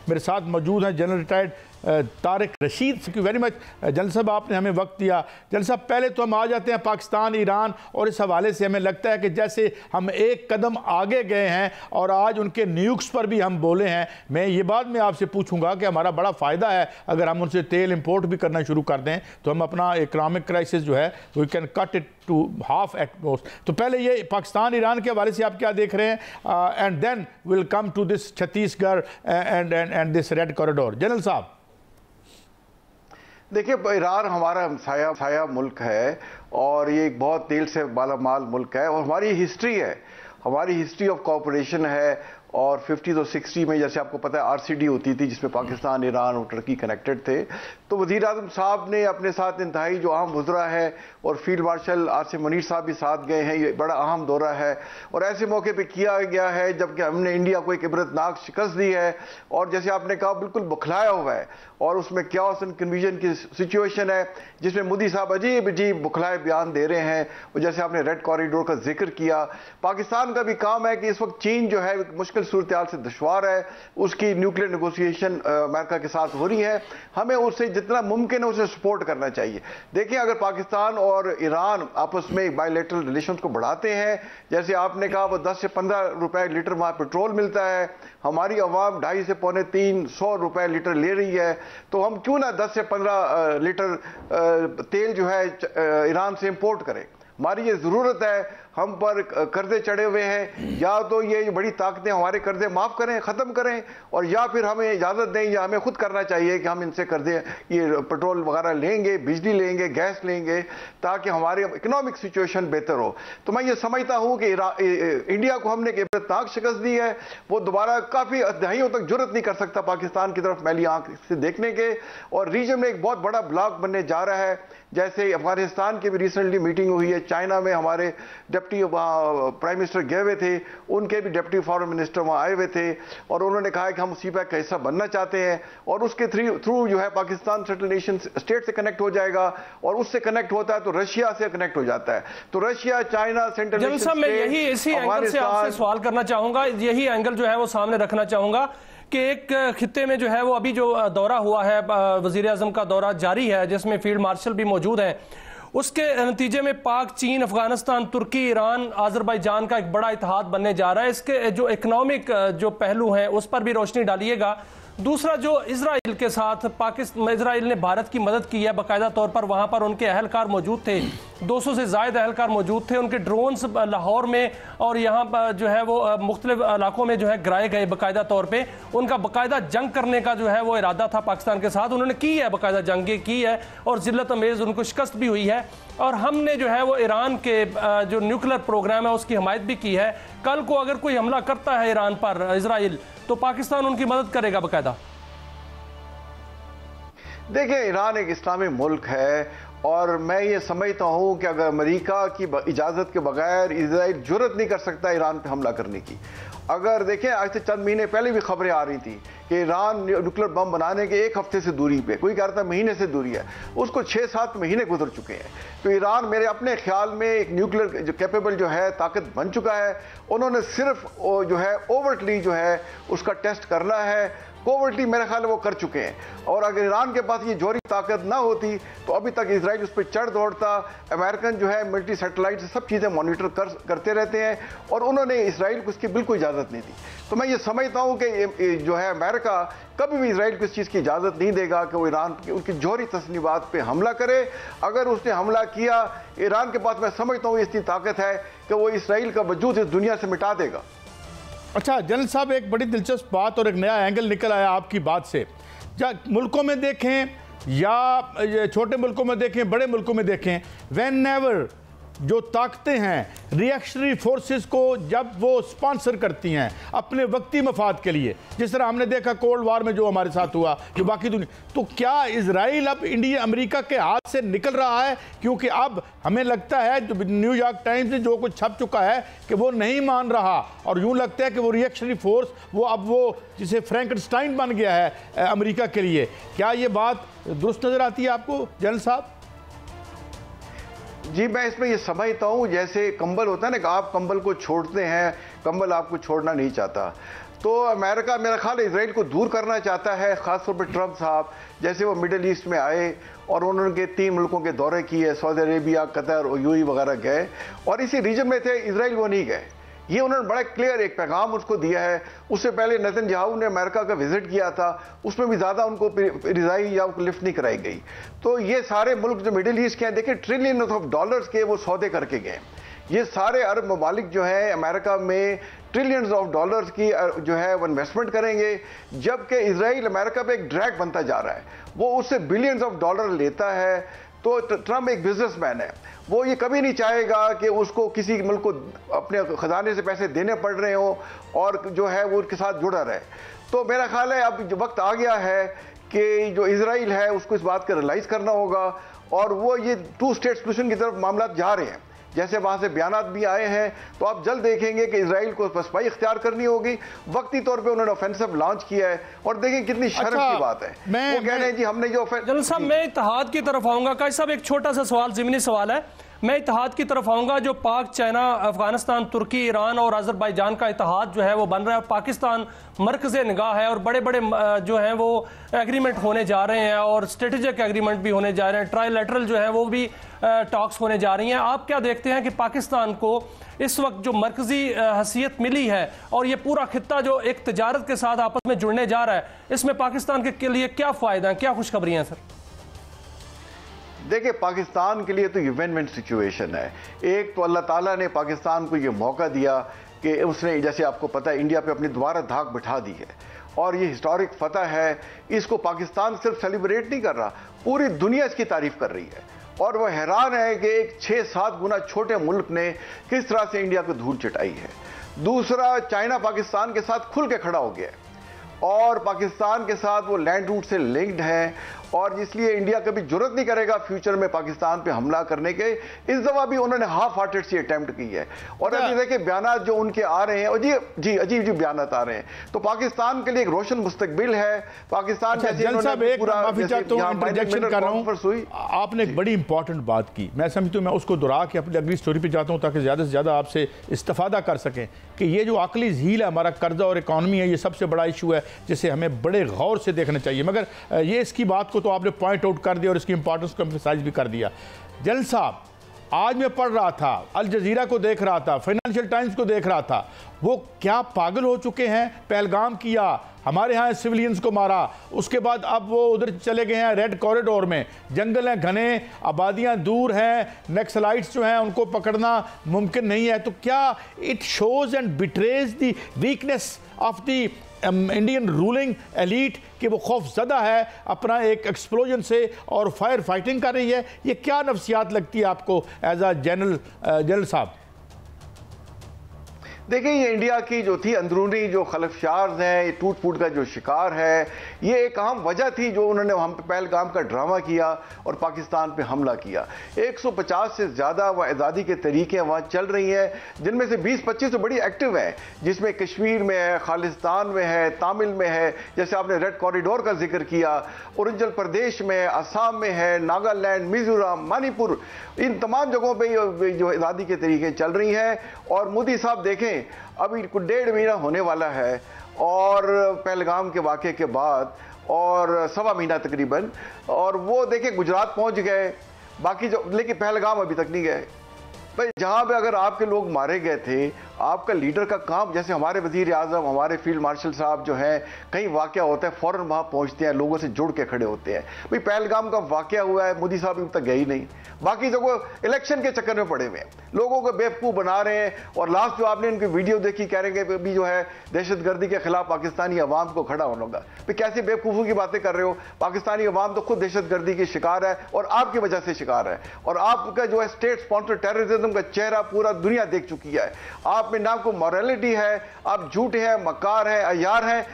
मेरे साथ मौजूद हैं general retired Tariq Rashid. Thank you very much general साहब, आपने हमें वक्त दिया। जनरल साहब, पहले तो हम आ जाते हैं पाकिस्तान ईरान, और इस हवाले से हमें लगता है कि जैसे हम एक कदम आगे गए हैं और आज उनके न्यूक्स पर भी हम बोले हैं। मैं ये बात मैं आपसे पूछूंगा कि हमारा बड़ा फ़ायदा है अगर हम उनसे तेल इंपोर्ट भी करना शुरू कर दें, तो हम अपना इकनॉमिक क्राइसिस जो है we can cut it to half at most. तो पहले ये पाकिस्तान ईरान के हवाले से आप क्या देख रहे हैं, and then will come to this Chhattisgarh and this red corridor. General साहब, देखिए, ईरान हमारा हमसाया मुल्क है और ये एक बहुत तेल से मालामाल मुल्क है और हमारी हिस्ट्री है, हमारी हिस्ट्री ऑफ कोऑपरेशन है। और 50 और 60 में जैसे आपको पता है आरसीडी होती थी जिसमें पाकिस्तान, ईरान और तुर्की कनेक्टेड थे। तो वज़ीर आज़म साहब ने अपने साथ इंतहाई जो अहम गुजरा है, और फील्ड मार्शल आसिम मुनीर साहब भी साथ गए हैं, ये बड़ा अहम दौरा है और ऐसे मौके पे किया गया है जबकि हमने इंडिया को एक इबरतनाक शिकस्त दी है और जैसे आपने कहा बिल्कुल बुखलाया हुआ है और उसमें क्याओस एंड कन्फ्यूजन की सिचुएशन है जिसमें मोदी साहब अजीब अजीब बुखलाए बयान दे रहे हैं। और जैसे आपने रेड कॉरिडोर का जिक्र किया, पाकिस्तान का भी काम है कि इस वक्त चीन जो है मुश्किल सूरत हाल से दुश्वार है, उसकी न्यूक्लियर नेगोशिएशन अमेरिका के साथ हो रही है, हमें उससे जितना मुमकिन है उसे सपोर्ट करना चाहिए। देखिए, अगर पाकिस्तान और ईरान आपस में बायलैटरल रिलेशंस को बढ़ाते हैं, जैसे आपने कहा वो 10 से 15 रुपए लीटर वहां पेट्रोल मिलता है, हमारी आवाम 250 से पौने 300 रुपए लीटर ले रही है, तो हम क्यों ना 10 से 15 लीटर तेल जो है ईरान से इंपोर्ट करें। हमारी ये जरूरत है, हम पर कर्जे चढ़े हुए हैं, या तो ये बड़ी ताकतें हमारे कर्जे माफ करें, खत्म करें, और या फिर हमें इजाजत दें या हमें खुद करना चाहिए कि हम इनसे कर्जे ये पेट्रोल वगैरह लेंगे, बिजली लेंगे, गैस लेंगे, ताकि हमारी इकोनॉमिक सिचुएशन बेहतर हो। तो मैं ये समझता हूं कि इंडिया को हमने एक इबरतनाक शिकस्त दी है, वो दोबारा काफी दहाइयों तक जुर्रत नहीं कर सकता पाकिस्तान की तरफ मैली आंख से देखने के, और रीजन में एक बहुत बड़ा ब्लॉक बनने जा रहा है। जैसे अफगानिस्तान की भी रिसेंटली मीटिंग हुई है, चाइना में हमारे डिप्टी वहाँ प्राइम मिनिस्टर गए हुए थे, उनके भी डिप्टी फॉरेन मिनिस्टर वहाँ आए हुए थे और उन्होंने कहा कि हम सीपैक का हिस्सा बनना चाहते हैं और उसके थ्रू जो है पाकिस्तान सेटल नेशन स्टेट से कनेक्ट हो जाएगा और उससे कनेक्ट होता है तो रशिया से कनेक्ट हो जाता है। तो Russia, China, central nation state, मैं यही इसी एंगल से आपसे सवाल करना चाहूंगा, यही एंगल जो है वो सामने रखना चाहूंगा कि एक खित्ते में जो है वो अभी जो दौरा हुआ है, वजीर आजम का दौरा जारी है जिसमें फील्ड मार्शल भी मौजूद हैं, उसके नतीजे में पाक, चीन, अफगानिस्तान, तुर्की, ईरान, आज़रबाईजान का एक बड़ा इत्तेहाद बनने जा रहा है। इसके जो इकोनॉमिक जो पहलू हैं उस पर भी रोशनी डालिएगा। दूसरा, जो इजराइल के साथ पाकिस्तान, इजराइल ने भारत की मदद की है बाकायदा तौर पर, वहां पर उनके अहलकार मौजूद थे, 200 से ज्यादा अहलकार मौजूद थे, उनके ड्रोन्स लाहौर में और यहाँ पर जो है वो मुख्तलिफ इलाकों में जो है गिराए गए बाकायदा तौर पे। उनका बाकायदा जंग करने का जो है वो इरादा था पाकिस्तान के साथ, उन्होंने की है, बाकायदा जंग की है और जिल्लत अमेज उनको शिकस्त भी हुई है। और हमने जो है वो ईरान के जो न्यूक्लियर प्रोग्राम है उसकी हमायत भी की है। कल को अगर कोई हमला करता है ईरान पर, इजराइल, तो पाकिस्तान उनकी मदद करेगा बाकायदा। देखिए, ईरान एक इस्लामी मुल्क है और मैं ये समझता हूं कि अगर अमेरिका की इजाज़त के बगैर इजराइल जुर्रत नहीं कर सकता ईरान पे हमला करने की। अगर देखें, आज से चंद महीने पहले भी खबरें आ रही थी कि ईरान न्यूक्लियर बम बनाने के 1 हफ्ते से दूरी पे, कोई कहता है महीने से दूरी है, उसको 6-7 महीने गुजर चुके हैं। तो ईरान मेरे अपने ख्याल में एक न्यूक्लियर जो कैपेबल जो है ताकत बन चुका है। उन्होंने सिर्फ जो है ओवरटली जो है उसका टेस्ट करना है, कोवर्टली मेरे ख्याल वो कर चुके हैं। और अगर ईरान के पास ये जौहरी ताकत ना होती तो अभी तक इजराइल उस पर चढ़ दौड़ता। अमेरिकन जो है मिलिट्री सैटेलाइट से सब चीज़ें मॉनिटर करते रहते हैं और उन्होंने इसराइल को इसकी बिल्कुल इजाज़त नहीं दी। तो मैं ये समझता हूँ कि जो है अमेरिका कभी भी इसराइल को इस चीज़ की इजाज़त नहीं देगा कि वो ईरान की उनकी जौहरी तस्नीबात पर हमला करे। अगर उसने हमला किया, ईरान के पास मैं समझता हूँ इतनी ताकत है कि वो इसराइल का वजूद इस दुनिया से मिटा देगा। अच्छा जनरल साहब, एक बड़ी दिलचस्प बात और एक नया एंगल निकल आया आपकी बात से। मुल्कों में देखें या छोटे मुल्कों में देखें, बड़े मुल्कों में देखें, व्हेनेवर जो ताकतें हैं रिएक्शनरी फोर्सेस को जब वो स्पॉन्सर करती हैं अपने वक्ती मफाद के लिए, जिस तरह हमने देखा कोल्ड वार में जो हमारे साथ हुआ, जो बाकी दुनिया, तो क्या इजराइल अब इंडिया अमेरिका के हाथ से निकल रहा है? क्योंकि अब हमें लगता है जो न्यूयॉर्क टाइम्स में जो कुछ छप चुका है कि वो नहीं मान रहा और यूँ लगता है कि वो रिएक्शनरी फोर्स वो अब वो जिसे फ्रैंकनस्टाइन बन गया है अमेरिका के लिए। क्या ये बात दुरुस्त नजर आती है आपको जनरल साहब? जी, मैं इसमें ये समझता हूँ जैसे कंबल होता है ना कि आप कंबल को छोड़ते हैं, कंबल आपको छोड़ना नहीं चाहता। तो अमेरिका मेरा ख्याल इसराइल को दूर करना चाहता है, खासतौर पर ट्रंप साहब जैसे वो मिडिल ईस्ट में आए और उन्होंने 3 मुल्कों के दौरे किए, सऊदी अरेबिया, कतर और यूएई वगैरह गए और इसी रीजन में थे, इसराइल वो नहीं गए। ये उन्होंने बड़ा क्लियर एक पैगाम उसको दिया है। उससे पहले नेतन्याहू ने अमेरिका का विजिट किया था, उसमें भी ज़्यादा उनको रिजाई या लिफ्ट नहीं कराई गई। तो ये सारे मुल्क जो मिडिल ईस्ट के हैं, देखिए ट्रिलियन ऑफ डॉलर्स के वो सौदे करके गए। ये सारे अरब ममालिक जो है अमेरिका में ट्रिलियंस ऑफ डॉलर्स की जो है वो इन्वेस्टमेंट करेंगे, जबकि इसराइल अमेरिका पे एक ड्रैग बनता जा रहा है, वो उससे बिलियंस ऑफ डॉलर लेता है। तो ट्रंप एक बिजनेसमैन है, वो ये कभी नहीं चाहेगा कि उसको किसी मुल्क को अपने खजाने से पैसे देने पड़ रहे हो और जो है वो उनके साथ जुड़ा रहे। तो मेरा ख्याल है अब वक्त आ गया है कि जो इसराइल है उसको इस बात का रियलाइज करना होगा और वो ये 2 स्टेट सोल्यूशन की तरफ मामला जा रहे हैं। जैसे वहां से बयानात भी आए हैं, तो आप जल्द देखेंगे कि इसराइल को पसपाई इख्तियार करनी होगी। वक्ती तौर पे उन्होंने ऑफेंसिव लॉन्च किया है और देखें कितनी शर्म की बात है। वो कह रहे हैं जी हमने जो जनरल साहब, मैं इत्तेहाद की तरफ आऊंगा। काजी साहब, एक छोटा सा सवाल, ज़मीनी सवाल है, मैं इत्तेहाद की तरफ आऊंगा। जो पाक, चाइना, अफगानिस्तान, तुर्की, ईरान और अजरबैजान का इत्तेहाद जो है वो बन रहा है, पाकिस्तान मरकज़े निगाह है और बड़े बड़े जो हैं वो एग्रीमेंट होने जा रहे हैं और स्ट्रेटेजिक एग्रीमेंट भी होने जा रहे हैं, ट्राइलेटरल जो है वो भी टॉक्स होने जा रही हैं। आप क्या देखते हैं कि पाकिस्तान को इस वक्त जो मरकजी हैसियत मिली है और ये पूरा खित्ता जो एक तजारत के साथ आपस में जुड़ने जा रहा है, इसमें पाकिस्तान के लिए क्या फ़ायदा है, क्या खुशखबरियाँ हैं सर? देखिए, पाकिस्तान के लिए तो ये विन विन सिचुएशन है। एक तो अल्लाह ताला ने पाकिस्तान को ये मौका दिया कि उसने, जैसे आपको पता है, इंडिया पे अपनी दोबारा धाक बिठा दी है और ये हिस्टोरिक फतह है। इसको पाकिस्तान सिर्फ सेलिब्रेट नहीं कर रहा, पूरी दुनिया इसकी तारीफ कर रही है और वह हैरान है कि एक 6-7 गुना छोटे मुल्क ने किस तरह से इंडिया को धूल चटाई है। दूसरा, चाइना पाकिस्तान के साथ खुल के खड़ा हो गया है और पाकिस्तान के साथ वो लैंड रूट से लिंक्ड है और इसलिए इंडिया कभी जरूरत नहीं करेगा फ्यूचर में पाकिस्तान पे हमला करने के। इस दफा भी उन्होंने हाफ हार्टेड सी अटेम्प्ट की है और अभी देखिए बयानात जो उनके आ रहे हैं और जी अजीब अजीब बयानात आ रहे हैं। तो पाकिस्तान के लिए एक रोशन मुस्तकबिल है। पाकिस्तान आपने एक बड़ी इंपॉर्टेंट बात की, मैं समझता हूं मैं उसको दोहरा के अपनी अगली स्टोरी पे जाता हूं ताकि ज्यादा से ज्यादा आपसे इस्तेफादा कर सकें कि ये जो अकली झील है, हमारा कर्जा और इकॉनमी है, ये सबसे बड़ा इशू है जिसे हमें बड़े गौर से देखना चाहिए। मगर ये इसकी बात तो आपने पॉइंट आउट कर दिया और इसकी इंपॉर्टेंस को एम्फसाइज भी कर दिया। जनरल साहब, आज मैं पढ़ रहा था, अल जजीरा को देख रहा था, फाइनेंशियल टाइम्स को देख रहा था, वो क्या पागल हो चुके हैं। पहलगाम किया, हमारे यहाँ सिविलियंस को मारा, उसके बाद अब वो उधर चले गए हैं रेड कॉरिडोर में, जंगल हैं घने, आबादियाँ दूर हैं, नक्सलाइट्स जो हैं उनको पकड़ना मुमकिन नहीं है। तो क्या it shows and betrays the weakness of the Indian ruling elite कि वो खौफजदा है अपना एक एक्सप्लोजन से और फायर फाइटिंग कर रही है। ये क्या नफ्सियात लगती है आपको एज अ जनरल साहब? देखिए, ये इंडिया की जो थी अंदरूनी जो खलफशार हैं, ये टूट फूट का जो शिकार है, ये एक अहम वजह थी जो उन्होंने हम पे पहलगाम का ड्रामा किया और पाकिस्तान पे हमला किया। 150 से ज़्यादा वह आज़ादी के तरीके वहाँ चल रही हैं, जिनमें से 20-25 तो बड़ी एक्टिव हैं, जिसमें कश्मीर में है, खालिस्तान में है, तामिल में है, जैसे आपने रेड कॉरिडोर का जिक्र किया, अरुणाचल प्रदेश में है, असम में है, नागालैंड, मिजोरम, मणिपुर, इन तमाम जगहों पर जो आज़ादी के तरीके चल रही हैं। और मोदी साहब देखें, अभी कुछ 1.5 महीना होने वाला है और पहलगाम के वाक़े के बाद और 1.25 महीना तकरीबन, और वो देखिए गुजरात पहुंच गए, बाकी जो, लेकिन पहलगाम अभी तक नहीं गए। भाई, जहां पे अगर आपके लोग मारे गए थे, आपका लीडर का काम, जैसे हमारे वजीर आजम, हमारे फील्ड मार्शल साहब जो हैं, कहीं वाक़या होता है फ़ौरन वहाँ पहुँचते हैं, लोगों से जुड़ के खड़े होते हैं। भाई, पहलगाम का वाक़या हुआ है, मोदी साहब अभी तक गए ही नहीं, बाकी जगह इलेक्शन के चक्कर में पड़े हुए हैं, लोगों को बेवकूफ़ बना रहे हैं। और लास्ट जो आपने इनकी वीडियो देखी, कह रहे हैं कि अभी जो है दहशतगर्दी के खिलाफ पाकिस्तानी अवाम को खड़ा होना होगा। भाई, कैसी बेवकूफ़ों की बातें कर रहे हो? पाकिस्तानी अवाम तो खुद दहशतगर्दी की शिकार है और आपकी वजह से शिकार है, और आपका जो है स्टेट स्पॉन्सर टेररिज्म का चेहरा पूरा दुनिया देख चुकी है। आप में ना कोई मॉरलिटी है, आप झूठे हैं, मक्कार हैं, अय्यार हैं।